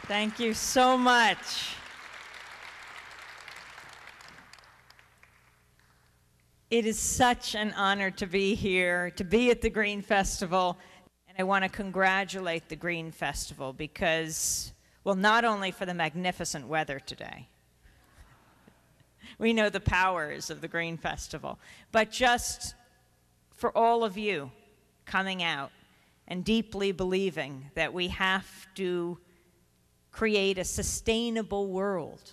Thank you so much. It is such an honor to be here, to be at the Green Festival, and I want to congratulate the Green Festival because, well, not only for the magnificent weather today, we know the powers of the Green Festival, but just for all of you coming out and deeply believing that we have to create a sustainable world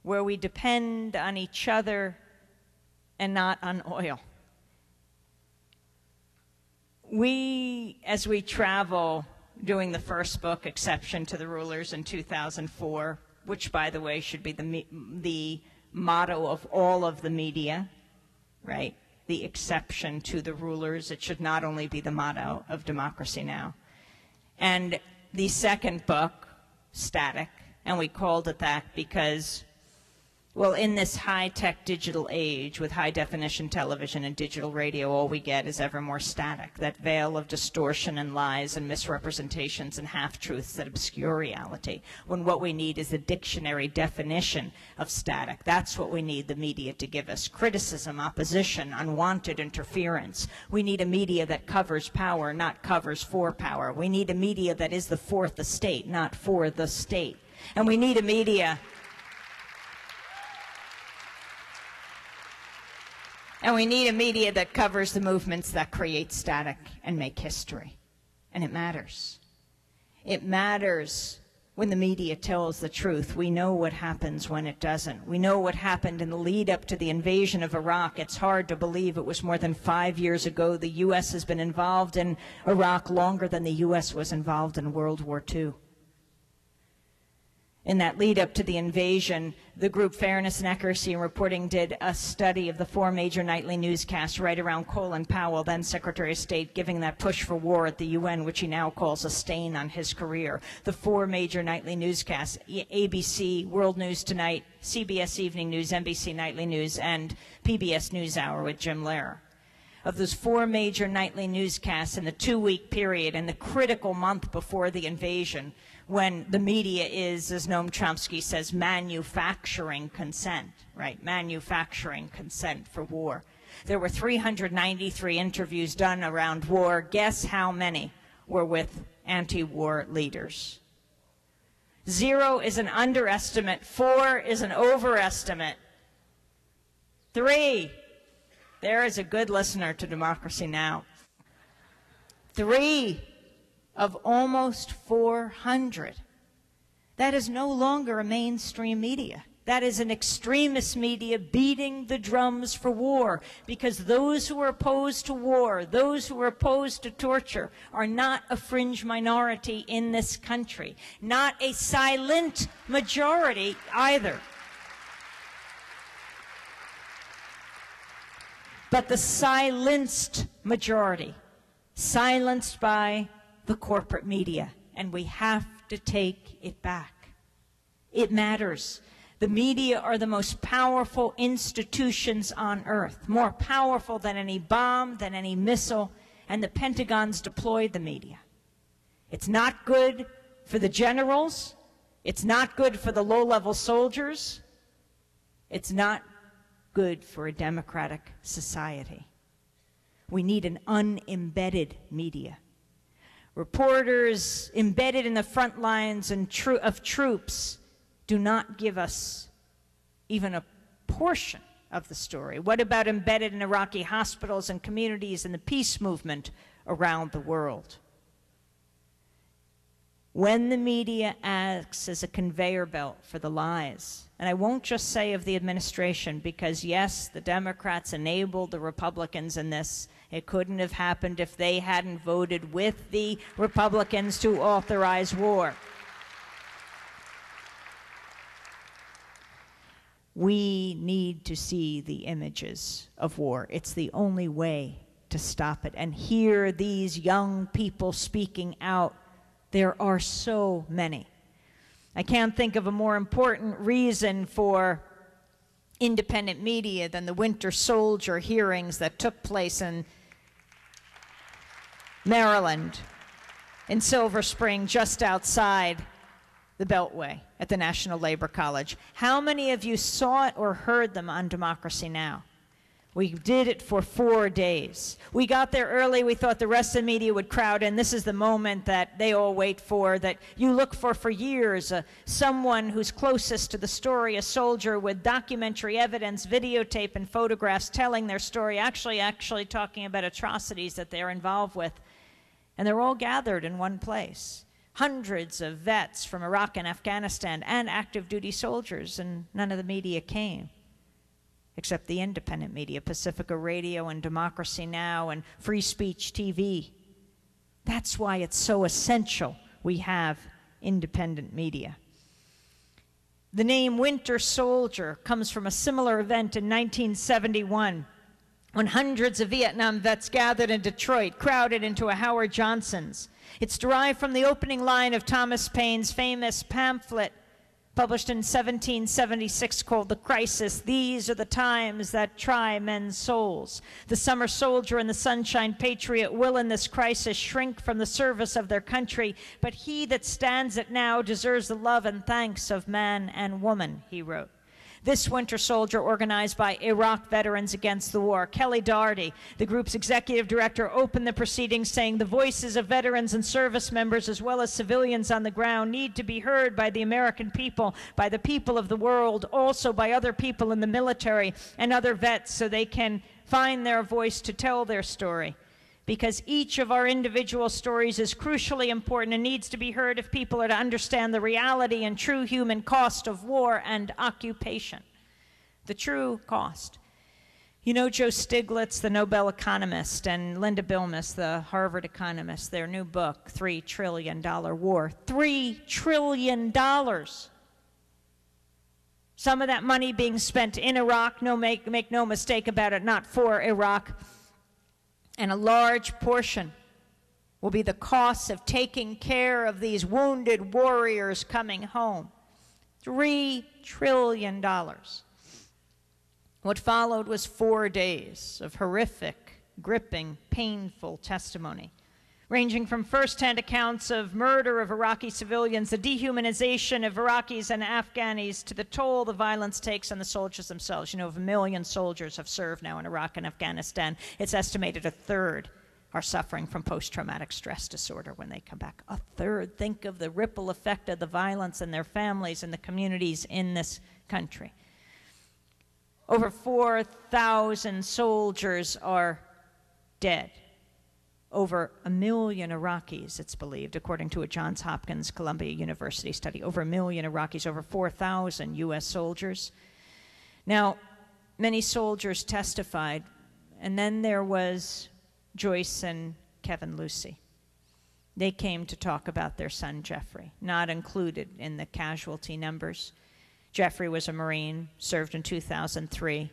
where we depend on each other and not on oil. As we travel doing the first book, Exception to the Rulers, in 2004, which, by the way, should be the motto of all of the media, right? The exception to the rulers. It should not only be the motto of Democracy Now! And the second book, Static, and we called it that because, well, in this high-tech digital age with high-definition television and digital radio, all we get is ever more static, that veil of distortion and lies and misrepresentations and half-truths that obscure reality, when what we need is a dictionary definition of static. That's what we need the media to give us: criticism, opposition, unwanted interference. We need a media that covers power, not covers for power. We need a media that is the fourth estate, not for the state. And we need a media... And we need a media that covers the movements that create static and make history. And it matters. It matters when the media tells the truth. We know what happens when it doesn't. We know what happened in the lead up to the invasion of Iraq. It's hard to believe it was more than 5 years ago. The U.S. has been involved in Iraq longer than the U.S. was involved in World War II. In that lead up to the invasion, the group Fairness and Accuracy in Reporting did a study of the 4 major nightly newscasts right around Colin Powell, then Secretary of State, giving that push for war at the UN, which he now calls a stain on his career. The 4 major nightly newscasts: ABC, World News Tonight, CBS Evening News, NBC Nightly News, and PBS NewsHour with Jim Lehrer. Of those 4 major nightly newscasts in the 2-week period and the critical month before the invasion, when the media is, as Noam Chomsky says, manufacturing consent, right? Manufacturing consent for war. There were 393 interviews done around war. Guess how many were with anti-war leaders? 0 is an underestimate. 4 is an overestimate. 3. There is a good listener to Democracy Now! 3 of almost 400. That is no longer a mainstream media. That is an extremist media beating the drums for war, because those who are opposed to war, those who are opposed to torture, are not a fringe minority in this country, not a silent majority either. But the silenced majority, silenced by the corporate media, and we have to take it back. It matters. The media are the most powerful institutions on earth, more powerful than any bomb, than any missile, and the Pentagon's deployed the media. It's not good for the generals. It's not good for the low-level soldiers. It's not good for a democratic society. We need an unembedded media. Reporters embedded in the front lines of troops do not give us even a portion of the story. What about embedded in Iraqi hospitals and communities and the peace movement around the world? When the media acts as a conveyor belt for the lies, and I won't just say of the administration, because yes, the Democrats enabled the Republicans in this. It couldn't have happened if they hadn't voted with the Republicans to authorize war. We need to see the images of war. It's the only way to stop it. And hear these young people speaking out. There are so many. I can't think of a more important reason for independent media than the Winter Soldier hearings that took place in Maryland, in Silver Spring, just outside the Beltway at the National Labor College. How many of you saw it or heard them on Democracy Now? We did it for 4 days. We got there early. We thought the rest of the media would crowd in. This is the moment that they all wait for, that you look for years. Someone who's closest to the story, a soldier with documentary evidence, videotape, and photographs telling their story, actually talking about atrocities that they're involved with. And they're all gathered in one place. Hundreds of vets from Iraq and Afghanistan and active duty soldiers, and none of the media came, except the independent media, Pacifica Radio and Democracy Now! And Free Speech TV. That's why it's so essential we have independent media. The name Winter Soldier comes from a similar event in 1971, when hundreds of Vietnam vets gathered in Detroit, crowded into a Howard Johnson's. It's derived from the opening line of Thomas Paine's famous pamphlet published in 1776 called The Crisis. These are the times that try men's souls. The summer soldier and the sunshine patriot will in this crisis shrink from the service of their country, but he that stands it now deserves the love and thanks of man and woman, he wrote. This Winter Soldier, organized by Iraq Veterans Against the War. Kelly Doherty, the group's executive director, opened the proceedings saying the voices of veterans and service members as well as civilians on the ground need to be heard by the American people, by the people of the world, also by other people in the military and other vets, so they can find their voice to tell their story. Because each of our individual stories is crucially important and needs to be heard if people are to understand the reality and true human cost of war and occupation. The true cost. You know Joe Stiglitz, the Nobel economist, and Linda Bilmes, the Harvard economist, their new book, $3 Trillion War. $3 trillion. Some of that money being spent in Iraq, make no mistake about it, not for Iraq. And a large portion will be the cost of taking care of these wounded warriors coming home. $3 trillion. What followed was 4 days of horrific, gripping, painful testimony, ranging from first-hand accounts of murder of Iraqi civilians, the dehumanization of Iraqis and Afghanis, to the toll the violence takes on the soldiers themselves. You know, 1 million soldiers have served now in Iraq and Afghanistan. It's estimated a third are suffering from post-traumatic stress disorder when they come back. A third. Think of the ripple effect of the violence in their families and the communities in this country. Over 4,000 soldiers are dead. Over 1 million Iraqis, it's believed, according to a Johns Hopkins Columbia University study. Over 1 million Iraqis, over 4,000 U.S. soldiers. Now, many soldiers testified, and then there was Joyce and Kevin Lucy. They came to talk about their son, Jeffrey, not included in the casualty numbers. Jeffrey was a Marine, served in 2003.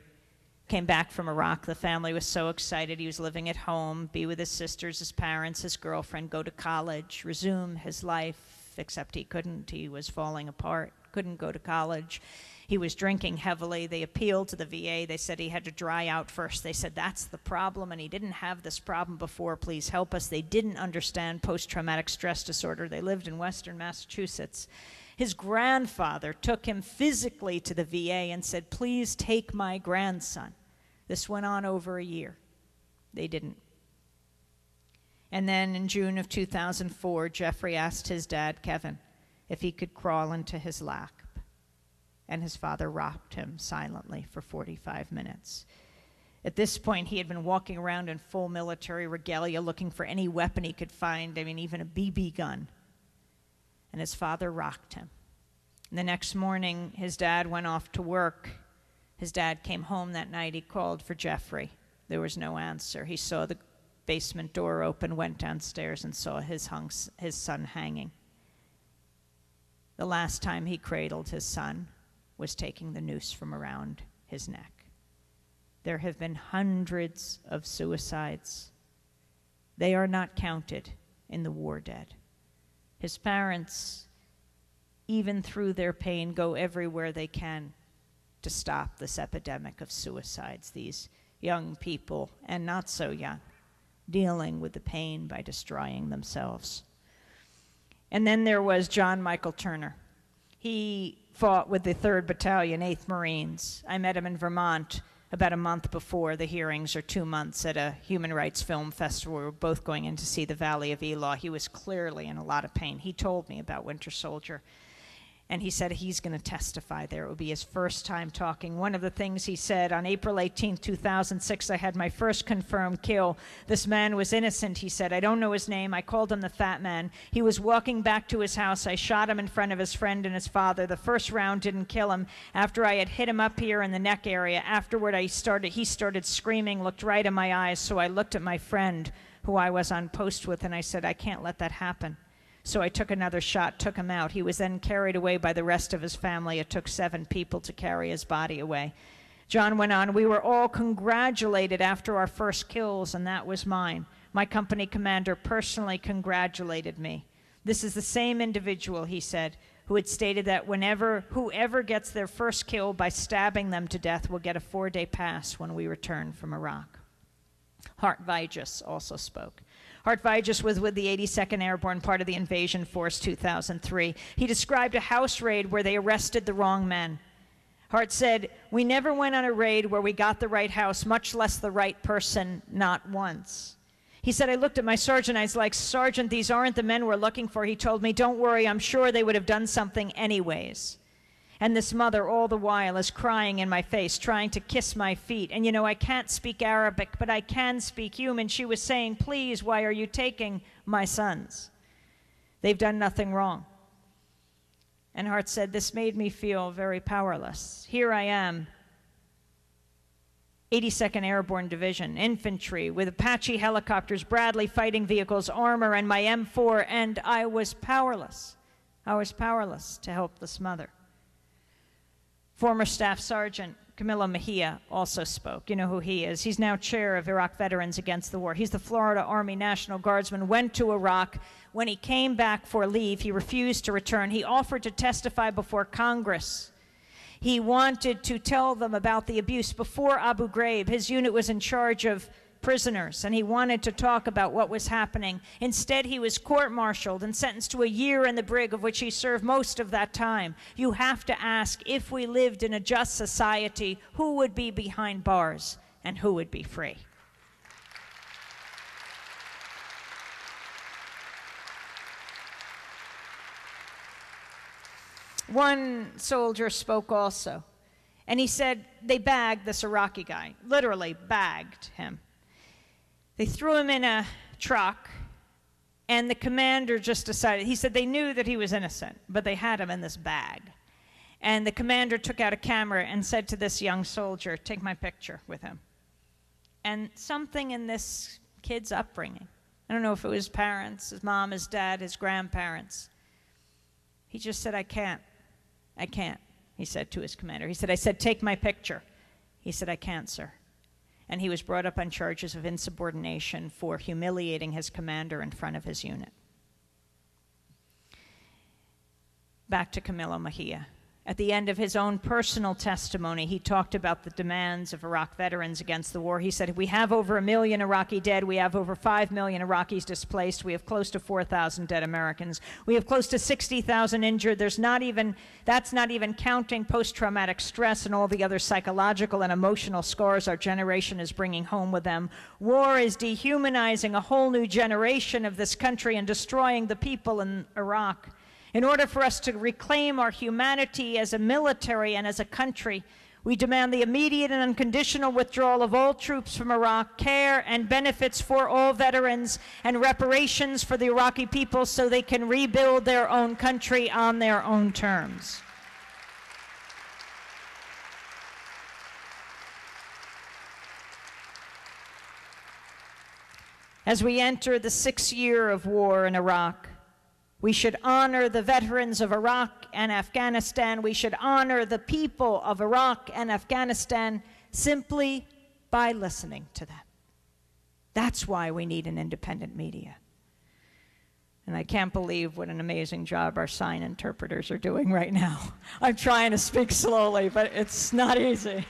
Came back from Iraq. The family was so excited. He was living at home, be with his sisters, his parents, his girlfriend, go to college, resume his life, except he couldn't. He was falling apart, couldn't go to college. He was drinking heavily. They appealed to the VA. They said he had to dry out first. They said, that's the problem, and he didn't have this problem before. Please help us. They didn't understand post-traumatic stress disorder. They lived in Western Massachusetts. His grandfather took him physically to the VA and said, please take my grandson. This went on over a year. They didn't. And then in June of 2004, Jeffrey asked his dad, Kevin, if he could crawl into his lap. And his father rocked him silently for 45 minutes. At this point, he had been walking around in full military regalia looking for any weapon he could find, even a BB gun. And his father rocked him. And the next morning, his dad went off to work. His dad came home that night. He called for Jeffrey. There was no answer. He saw the basement door open, went downstairs, and saw his son hanging. The last time he cradled his son was taking the noose from around his neck. There have been hundreds of suicides. They are not counted in the war dead. His parents, even through their pain, go everywhere they can to stop this epidemic of suicides. These young people, and not so young, dealing with the pain by destroying themselves. And then there was John Michael Turner. He fought with the 3rd Battalion, 8th Marines. I met him in Vermont about a month before the hearings, or 2 months, at a human rights film festival. We were both going in to see The Valley of Elah. He was clearly in a lot of pain. He told me about Winter Soldier. And he said he's going to testify there. It would be his first time talking. One of the things he said, on April 18, 2006, I had my first confirmed kill. This man was innocent, he said. I don't know his name. I called him the Fat Man. He was walking back to his house. I shot him in front of his friend and his father. The first round didn't kill him. After I had hit him up here in the neck area, afterward he started screaming, looked right in my eyes. So I looked at my friend, who I was on post with, and I said, I can't let that happen. So I took another shot, took him out. He was then carried away by the rest of his family. It took 7 people to carry his body away. John went on, we were all congratulated after our first kills, and that was mine. My company commander personally congratulated me. This is the same individual, he said, who had stated that whoever gets their first kill by stabbing them to death will get a 4-day pass when we return from Iraq. Hart Vigis also spoke. Hart Vigis was with the 82nd Airborne, part of the invasion force, 2003. He described a house raid where they arrested the wrong men. Hart said, we never went on a raid where we got the right house, much less the right person, not once. He said, I looked at my sergeant, I was like, Sergeant, these aren't the men we're looking for. He told me, don't worry, I'm sure they would have done something anyways. And this mother all the while is crying in my face, trying to kiss my feet. And you know, I can't speak Arabic, but I can speak human. She was saying, please, why are you taking my sons? They've done nothing wrong. And Hart said, this made me feel very powerless. Here I am, 82nd Airborne Division, infantry, with Apache helicopters, Bradley fighting vehicles, armor, and my M4, and I was powerless. I was powerless to help this mother. Former Staff Sergeant Camilo Mejia also spoke. You know who he is. He's now chair of Iraq Veterans Against the War. He's the Florida Army National Guardsman, went to Iraq. When he came back for leave, he refused to return. He offered to testify before Congress. He wanted to tell them about the abuse before Abu Ghraib. His unit was in charge of prisoners, and he wanted to talk about what was happening. Instead, he was court-martialed and sentenced to a year in the brig, of which he served most of that time. You have to ask, if we lived in a just society, who would be behind bars and who would be free? One soldier spoke also, and he said they bagged this Iraqi guy, literally bagged him. They threw him in a truck, and the commander just decided, he said they knew that he was innocent, but they had him in this bag. And the commander took out a camera and said to this young soldier, take my picture with him. And something in this kid's upbringing, I don't know if it was his parents, his mom, his dad, his grandparents, he just said, I can't, he said to his commander. He said, I said, take my picture. He said, I can't, sir. And he was brought up on charges of insubordination for humiliating his commander in front of his unit. Back to Camilo Mejia. At the end of his own personal testimony, he talked about the demands of Iraq Veterans Against the War. He said, we have over 1 million Iraqi dead. We have over 5 million Iraqis displaced. We have close to 4,000 dead Americans. We have close to 60,000 injured. That's not even counting post-traumatic stress and all the other psychological and emotional scars our generation is bringing home with them. War is dehumanizing a whole new generation of this country and destroying the people in Iraq. In order for us to reclaim our humanity as a military and as a country, we demand the immediate and unconditional withdrawal of all troops from Iraq, care and benefits for all veterans, and reparations for the Iraqi people so they can rebuild their own country on their own terms. As we enter the 6th year of war in Iraq, we should honor the veterans of Iraq and Afghanistan. We should honor the people of Iraq and Afghanistan simply by listening to them. That's why we need an independent media. And I can't believe what an amazing job our sign interpreters are doing right now. I'm trying to speak slowly, but it's not easy.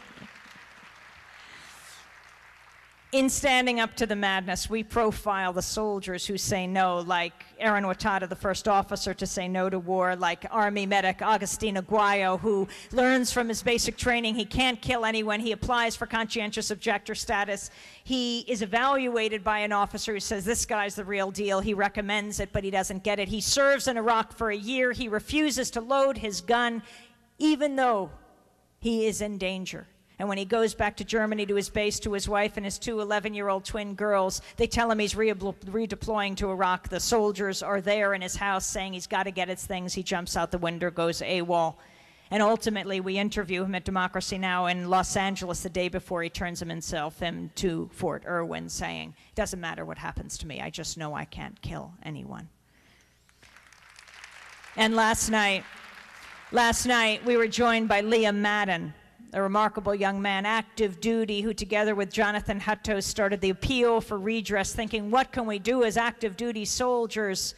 in Standing Up to the Madness, we profile the soldiers who say no, like Aaron Watada, the first officer to say no to war, like Army medic Agustin Aguayo, who learns from his basic training he can't kill anyone. He applies for conscientious objector status. He is evaluated by an officer who says, this guy's the real deal. He recommends it, but he doesn't get it. He serves in Iraq for a year. He refuses to load his gun, even though he is in danger. And when he goes back to Germany to his base, to his wife and his two 11-year-old twin girls, they tell him he's redeploying to Iraq. The soldiers are there in his house saying he's got to get his things. He jumps out the window, goes AWOL. And ultimately, we interview him at Democracy Now! In Los Angeles the day before he turns himself into Fort Irwin, saying, it doesn't matter what happens to me, I just know I can't kill anyone. And last night we were joined by Liam Madden, a remarkable young man, active duty, who together with Jonathan Hutto started the Appeal for Redress, thinking, what can we do as active duty soldiers?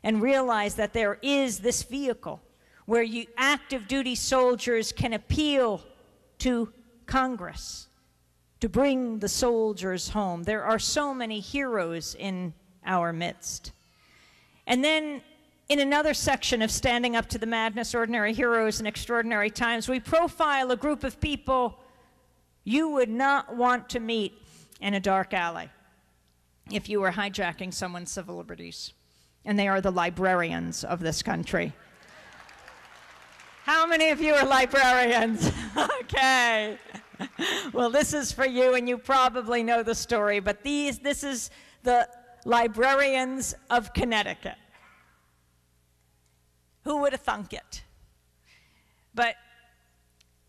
And realized that there is this vehicle where active duty soldiers can appeal to Congress to bring the soldiers home. There are so many heroes in our midst. And then in another section of Standing Up to the Madness, Ordinary Heroes in Extraordinary Times, we profile a group of people you would not want to meet in a dark alley if you were hijacking someone's civil liberties. And they are the librarians of this country. How many of you are librarians? Okay. Well, this is for you, and you probably know the story, but this is the librarians of Connecticut. Who would have thunk it? But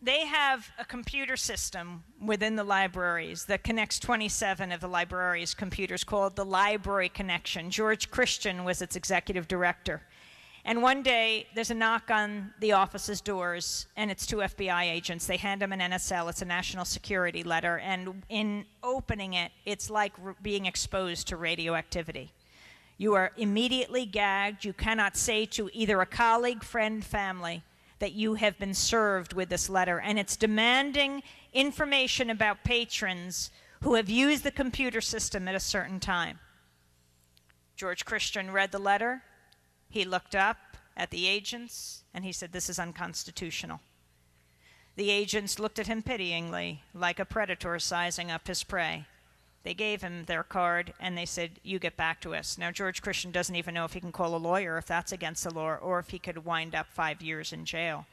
they have a computer system within the libraries that connects 27 of the library's computers called the Library Connection. George Christian was its executive director. And one day, there's a knock on the office's doors, and it's two FBI agents. They hand him an NSL. It's a national security letter. And in opening it, it's like being exposed to radioactivity. You are immediately gagged. You cannot say to either a colleague, friend, family that you have been served with this letter. And it's demanding information about patrons who have used the computer system at a certain time. George Christian read the letter. He looked up at the agents, and he said, this is unconstitutional. The agents looked at him pityingly, like a predator sizing up his prey. They gave him their card, and they said, you get back to us. Now, George Christian doesn't even know if he can call a lawyer, if that's against the law, or if he could wind up 5 years in jail.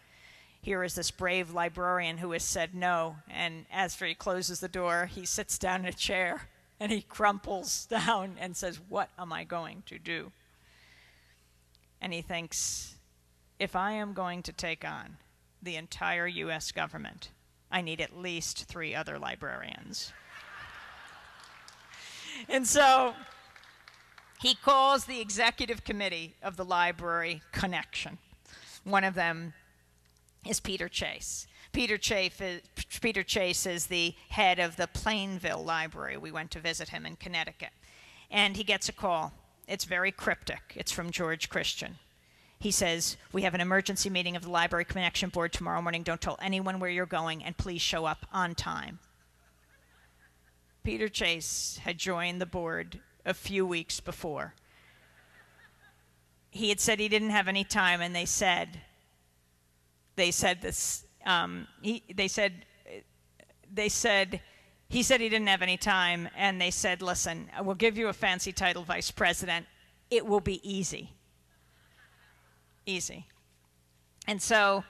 Here is this brave librarian who has said no, and as he closes the door, he sits down in a chair, and he crumples down and says, what am I going to do? And he thinks, if I am going to take on the entire U.S. government, I need at least 3 other librarians. And so he calls the executive committee of the Library Connection. One of them is Peter Chase. Peter Chase is the head of the Plainville Library. We went to visit him in Connecticut. And he gets a call. It's very cryptic. It's from George Christian. He says, we have an emergency meeting of the Library Connection Board tomorrow morning. Don't tell anyone where you're going, and please show up on time. Peter Chase had joined the board a few weeks before. He had said he didn't have any time, and he said he didn't have any time, and they said, listen, we'll give you a fancy title, Vice President. It will be easy. Easy. And so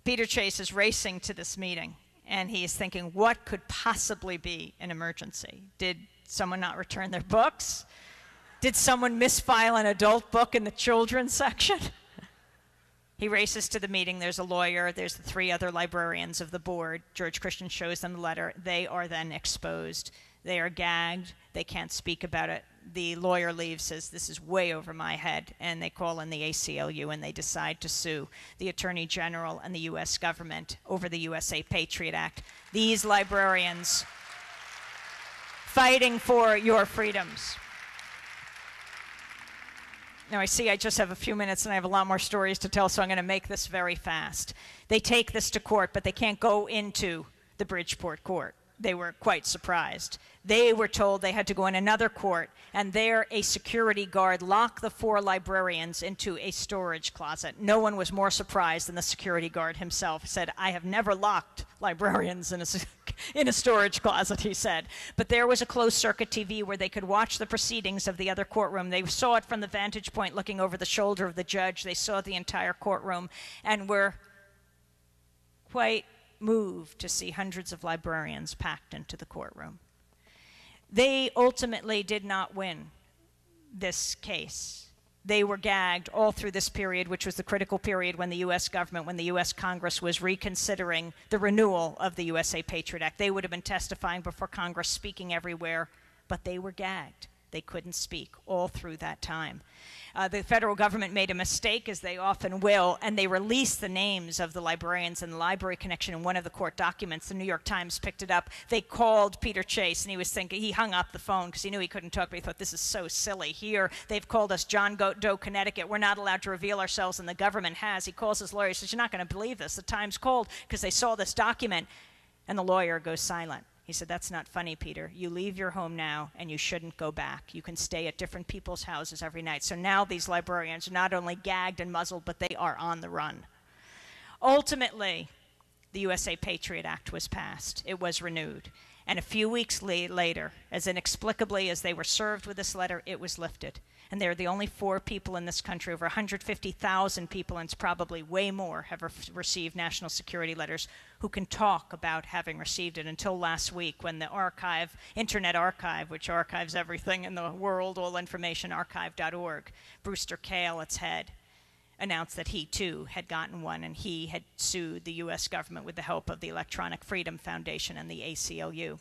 Peter Chase is racing to this meeting, and he is thinking, what could possibly be an emergency? Did someone not return their books? Did someone misfile an adult book in the children's section? He races to the meeting. There's a lawyer. There's the 3 other librarians of the board. George Christian shows them the letter. They are then exposed. They are gagged. They can't speak about it. The lawyer leaves, says, this is way over my head, and they call in the ACLU, and they decide to sue the Attorney General and the U.S. government over the USA Patriot Act. These librarians fighting for your freedoms. Now, I see I just have a few minutes, and I have a lot more stories to tell, so I'm going to make this very fast. They take this to court, but they can't go into the Bridgeport court. they were quite surprised. They were told they had to go in another court, and there a security guard locked the 4 librarians into a storage closet. No one was more surprised than the security guard himself. He said, "I have never locked librarians in a storage closet," he said. But there was a closed-circuit TV where they could watch the proceedings of the other courtroom. They saw it from the vantage point looking over the shoulder of the judge. They saw the entire courtroom and were quite moved to see hundreds of librarians packed into the courtroom. They ultimately did not win this case. They were gagged all through this period, which was the critical period when the U.S. government, when the U.S. Congress was reconsidering the renewal of the USA Patriot Act. They would have been testifying before Congress, speaking everywhere, but they were gagged. They couldn't speak all through that time. The federal government made a mistake, as they often will, and they released the names of the librarians in the Library Connection in one of the court documents. The New York Times picked it up. They called Peter Chase, and he was thinking, he hung up the phone because he knew he couldn't talk, but he thought, this is so silly. Here, they've called us John Doe, Connecticut. We're not allowed to reveal ourselves, and the government has. He calls his lawyer. He says, "You're not going to believe this. The Times called because they saw this document." And the lawyer goes silent. He said, "That's not funny, Peter. You leave your home now, and you shouldn't go back. You can stay at different people's houses every night." So now these librarians are not only gagged and muzzled, but they are on the run. Ultimately, the USA Patriot Act was passed. It was renewed. And a few weeks later, as inexplicably as they were served with this letter, it was lifted. And they're the only 4 people in this country, over 150,000 people, and it's probably way more, have received national security letters, who can talk about having received it, until last week when the archive, Internet Archive, which archives everything in the world, all information, archive.org, Brewster Kahle, its head, announced that he too had gotten one, and he had sued the U.S. government with the help of the Electronic Freedom Foundation and the ACLU.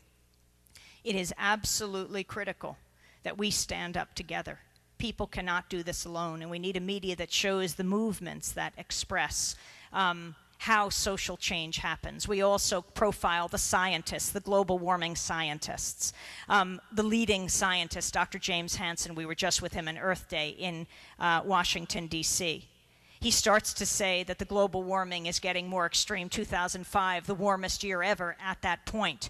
It is absolutely critical that we stand up together. People cannot do this alone, and we need a media that shows the movements that express how social change happens. We also profile the scientists, the global warming scientists, the leading scientist, Dr. James Hansen. We were just with him on Earth Day in Washington, D.C. He starts to say that the global warming is getting more extreme. 2005, the warmest year ever at that point.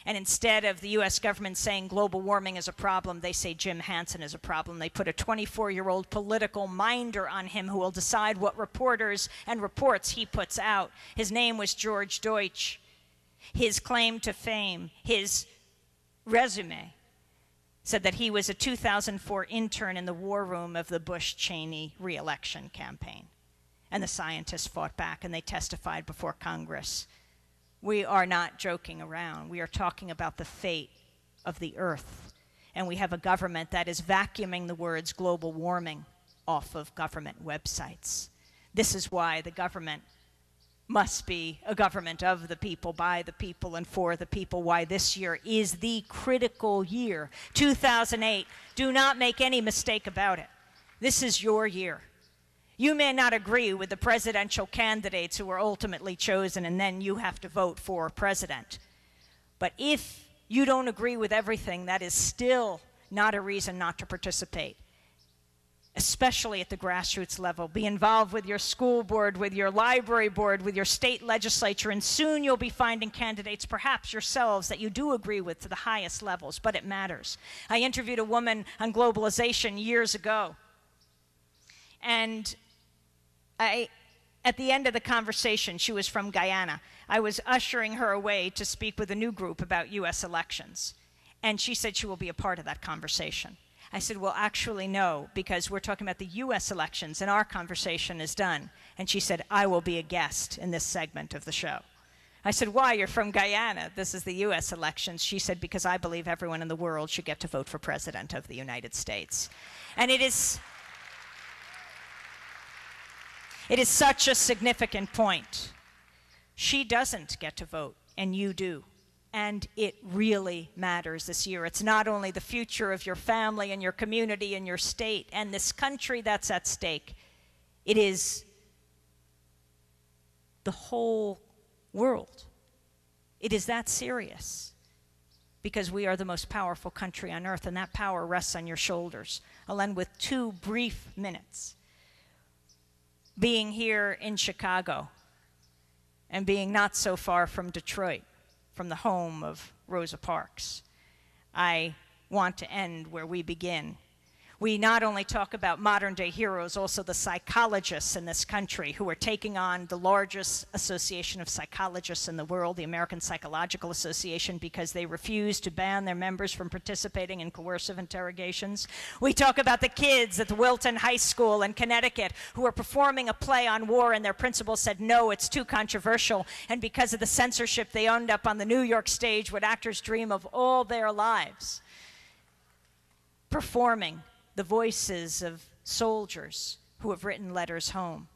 And instead of the U.S. government saying global warming is a problem, they say Jim Hansen is a problem. They put a 24-year-old political minder on him who will decide what reporters and reports he puts out. His name was George Deutsch. His claim to fame, his resume, said that he was a 2004 intern in the war room of the Bush-Cheney re-election campaign. And the scientists fought back, and they testified before Congress. We are not joking around. We are talking about the fate of the Earth. And we have a government that is vacuuming the words global warming off of government websites. This is why the government must be a government of the people, by the people, and for the people. Why this year is the critical year. 2008, do not make any mistake about it. This is your year. You may not agree with the presidential candidates who were ultimately chosen, and then you have to vote for president. But if you don't agree with everything, that is still not a reason not to participate, especially at the grassroots level. Be involved with your school board, with your library board, with your state legislature, and soon you'll be finding candidates, perhaps yourselves, that you do agree with to the highest levels, but it matters. I interviewed a woman on globalization years ago, and at the end of the conversation, she was from Guyana. I was ushering her away to speak with a new group about U.S. elections. And she said she will be a part of that conversation. I said, well, actually, no, because we're talking about the U.S. elections, and our conversation is done. And she said, I will be a guest in this segment of the show. I said, why? You're from Guyana. This is the U.S. elections. She said, because I believe everyone in the world should get to vote for President of the United States. And it is such a significant point. She doesn't get to vote, and you do. And it really matters this year. It's not only the future of your family and your community and your state and this country that's at stake. It is the whole world. It is that serious, because we are the most powerful country on earth, and that power rests on your shoulders. I'll end with 2 brief minutes. Being here in Chicago and being not so far from Detroit, from the home of Rosa Parks. I want to end where we begin. We not only talk about modern-day heroes, also the psychologists in this country who are taking on the largest association of psychologists in the world, the American Psychological Association, because they refuse to ban their members from participating in coercive interrogations. We talk about the kids at the Wilton High School in Connecticut who are performing a play on war, and their principal said, no, it's too controversial. And because of the censorship, they end up on the New York stage, what actors dream of all their lives, performing the voices of soldiers who have written letters home.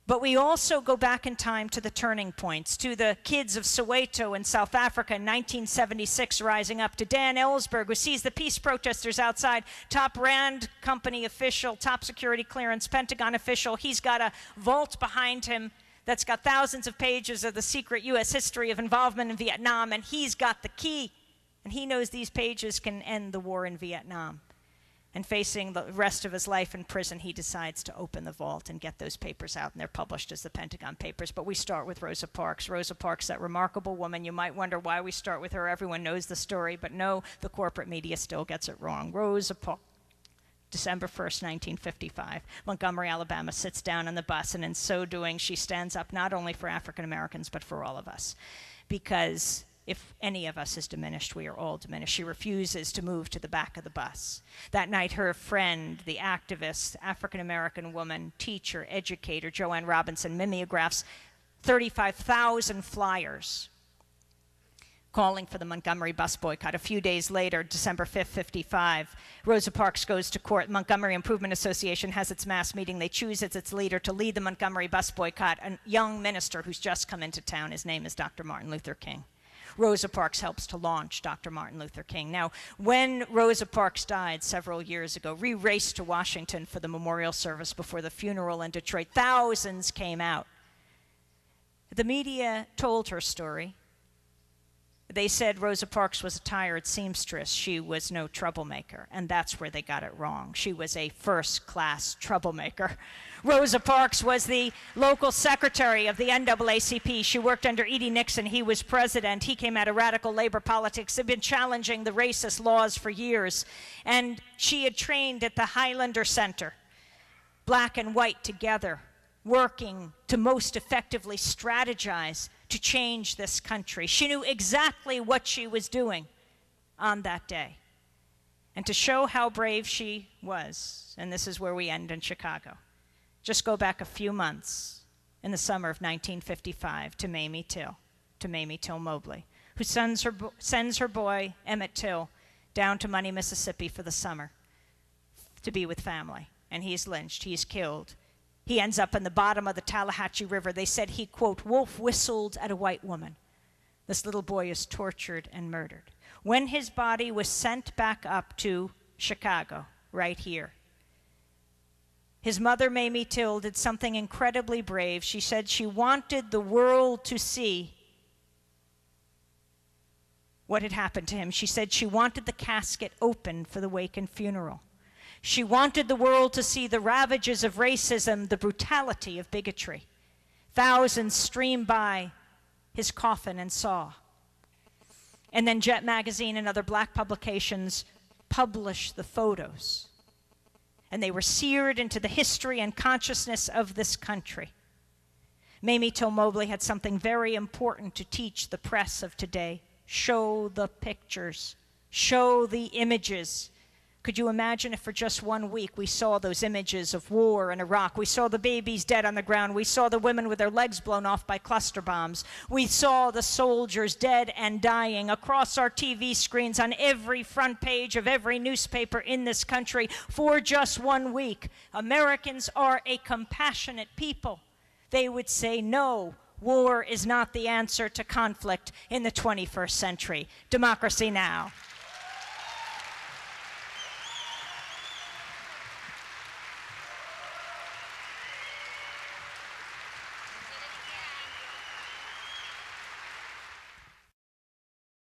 But we also go back in time to the turning points, to the kids of Soweto in South Africa in 1976 rising up, to Dan Ellsberg, who sees the peace protesters outside, top Rand Company official, top security clearance, Pentagon official. He's got a vault behind him that's got thousands of pages of the secret U.S. history of involvement in Vietnam, and he's got the key. And he knows these pages can end the war in Vietnam. And facing the rest of his life in prison, he decides to open the vault and get those papers out, and they're published as the Pentagon Papers. But we start with Rosa Parks. Rosa Parks, that remarkable woman. You might wonder why we start with her. Everyone knows the story, but no, the corporate media still gets it wrong. Rosa Parks, December 1st, 1955. Montgomery, Alabama, sits down on the bus, and in so doing, she stands up not only for African Americans, but for all of us. Because if any of us is diminished, we are all diminished. She refuses to move to the back of the bus. That night, her friend, the activist, African-American woman, teacher, educator, Joanne Robinson, mimeographs 35,000 flyers calling for the Montgomery bus boycott. A few days later, December 5th, 55, Rosa Parks goes to court. Montgomery Improvement Association has its mass meeting. They choose as its leader to lead the Montgomery bus boycott a young minister who's just come into town. His name is Dr. Martin Luther King. Rosa Parks helps to launch Dr. Martin Luther King. Now, when Rosa Parks died several years ago, we raced to Washington for the memorial service before the funeral in Detroit. Thousands came out. The media told her story. They said Rosa Parks was a tired seamstress. She was no troublemaker, and that's where they got it wrong. She was a first-class troublemaker. Rosa Parks was the local secretary of the NAACP. She worked under E.D. Nixon. He was president. He came out of radical labor politics, had been challenging the racist laws for years, and she had trained at the Highlander Center, black and white together, working to most effectively strategize to change this country. She knew exactly what she was doing on that day. And to show how brave she was, and this is where we end in Chicago, just go back a few months in the summer of 1955 to Mamie Till Mobley, who sends her boy, Emmett Till, down to Money, Mississippi for the summer to be with family. And he's lynched, he's killed. He ends up in the bottom of the Tallahatchie River. They said he, quote, wolf whistled at a white woman. This little boy is tortured and murdered. When his body was sent back up to Chicago, right here, his mother, Mamie Till, did something incredibly brave. She said she wanted the world to see what had happened to him. She said she wanted the casket open for the wake and funeral. She wanted the world to see the ravages of racism, the brutality of bigotry. Thousands streamed by his coffin and saw. And then Jet Magazine and other black publications published the photos. And they were seared into the history and consciousness of this country. Mamie Till Mobley had something very important to teach the press of today. Show the pictures. Show the images. Could you imagine if for just 1 week we saw those images of war in Iraq? We saw the babies dead on the ground. We saw the women with their legs blown off by cluster bombs. We saw the soldiers dead and dying across our TV screens on every front page of every newspaper in this country for just 1 week. Americans are a compassionate people. They would say, no, war is not the answer to conflict in the 21st century. Democracy now.